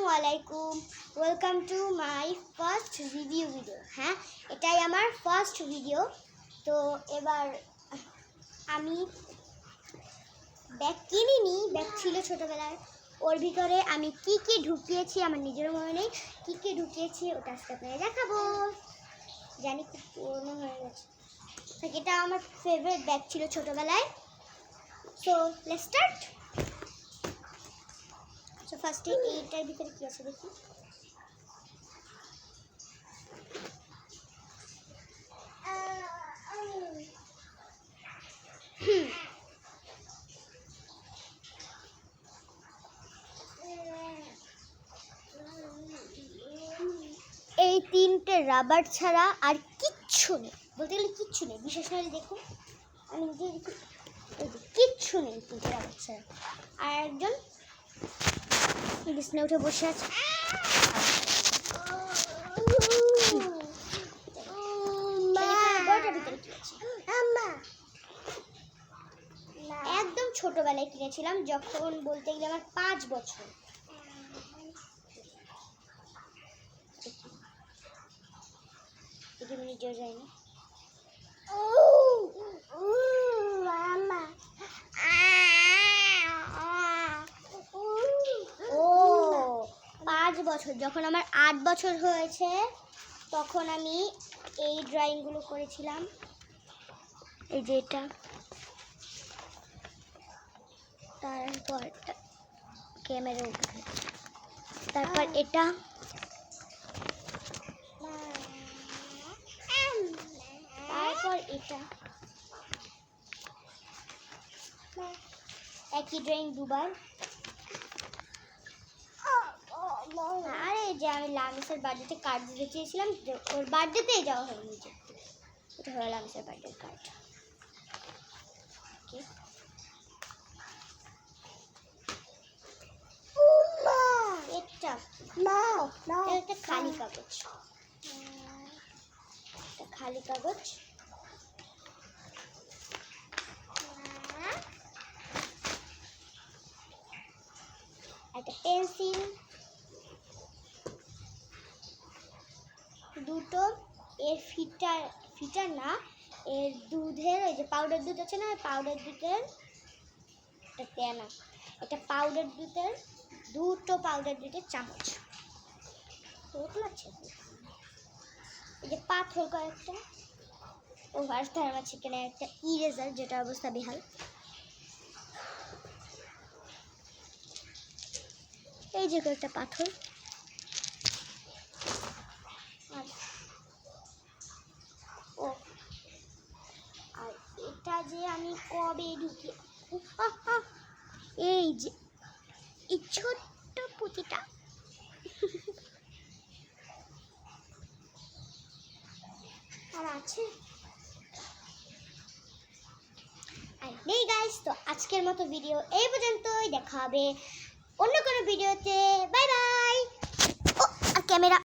আসসালামাইকুম, welcome to my first review video. হ্যাঁ, এটাই আমার ফার্স্ট ভিডিও। তো এবার আমি ব্যাগ কিনিনি, ব্যাগ ছিল ছোটোবেলায়। ওর ভিতরে আমি কি ঢুকিয়েছি আমার নিজের মনে নেই, কি ঢুকিয়েছি ওটা আজকে আপনাদের দেখাবো। জানি খুব পুরনো হয়ে গেছে, এটা আমার ফেভারিট ব্যাগ ছিল ছোটোবেলায়। So let's start. তো ফার্স্টে এইটার ভিতরে কি আছে দেখি। এই তিনটে রাবার ছাড়া আর কিচ্ছু নেই, বলতে গেলে কিচ্ছু নেই। বিশেষ করে দেখুন, আমি নিজে দেখি, কিচ্ছু নেই তিনটে রাবার ছাড়া। আর একজন বিছানায় উঠে বসে আছে। একদম ছোটবেলায় কিনেছিলাম, যখন বলতে গেলে আমার 5 বছর। নিজেও যাই না। বছর যখন আমার 8 বছর হয়েছে, তখন আমি এই ড্রয়িংগুলো করেছিলাম। এই যে এটা, তারপর ক্যামেরা উঠে, তারপর এটা, তারপর এটা। একই ড্রয়িং দুবার। আরে যে আমি লামিসের বার্থডেতে কার্ড দিতে চেয়েছিলাম, ওর বার্থডেতেই যাওয়া হয়নি। যে এটা হলো লামিসের বার্থডের কার্ড। এটা খালি কাগজ, খালি কাগজ। একটা পেন্সিল, দুটো এর ফিটার না, এর দুধের, ওই যে পাউডার দুধ আছে না, পাউডার দুধের একটা প্যানা, এটা পাউডার দুধের, দুটো পাউডার দুধের চামচ। এই যে পাথর কয়েকটা, ও তার মাঝখানে একটা ইরেজার, যেটা অবস্থা বেহাল। এই যে কয়েকটা পাথর। ও আর এটা যে আমি কবে ঢুকি, এই যে এই ছোট্ট পুঁতিটা। আর আছে নেই গাইস। তো আজকের মতো ভিডিও এই পর্যন্তই, দেখা হবে অন্য কোনো ভিডিওতে। Bye bye. ও আর ক্যামেরা